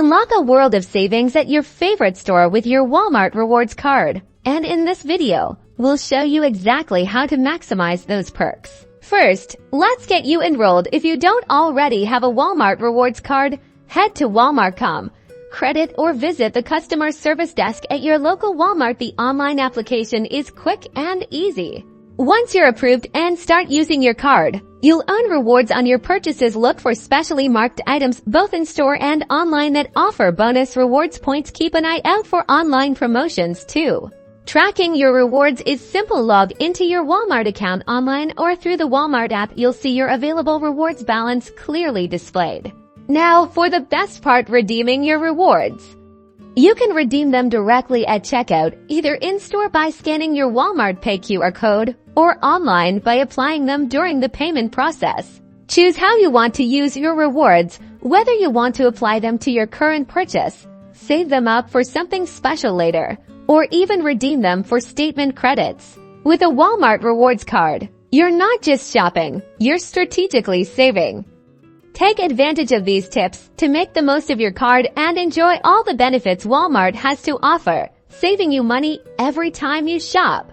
Unlock a world of savings at your favorite store with your Walmart Rewards card. And in this video, we'll show you exactly how to maximize those perks. First, let's get you enrolled. If you don't already have a Walmart Rewards card, head to Walmart.com, credit or visit the customer service desk at your local Walmart. The online application is quick and easy. Once you're approved and start using your card, you'll earn rewards on your purchases. Look for specially marked items both in store and online that offer bonus rewards points. Keep an eye out for online promotions too. Tracking your rewards is simple. Log into your Walmart account online or through the Walmart app. You'll see your available rewards balance clearly displayed. Now for the best part, redeeming your rewards. You can redeem them directly at checkout, either in-store by scanning your Walmart Pay QR code or online by applying them during the payment process. Choose how you want to use your rewards, whether you want to apply them to your current purchase, save them up for something special later, or even redeem them for statement credits. With a Walmart Rewards card, you're not just shopping, you're strategically saving. Take advantage of these tips to make the most of your card and enjoy all the benefits Walmart has to offer, saving you money every time you shop.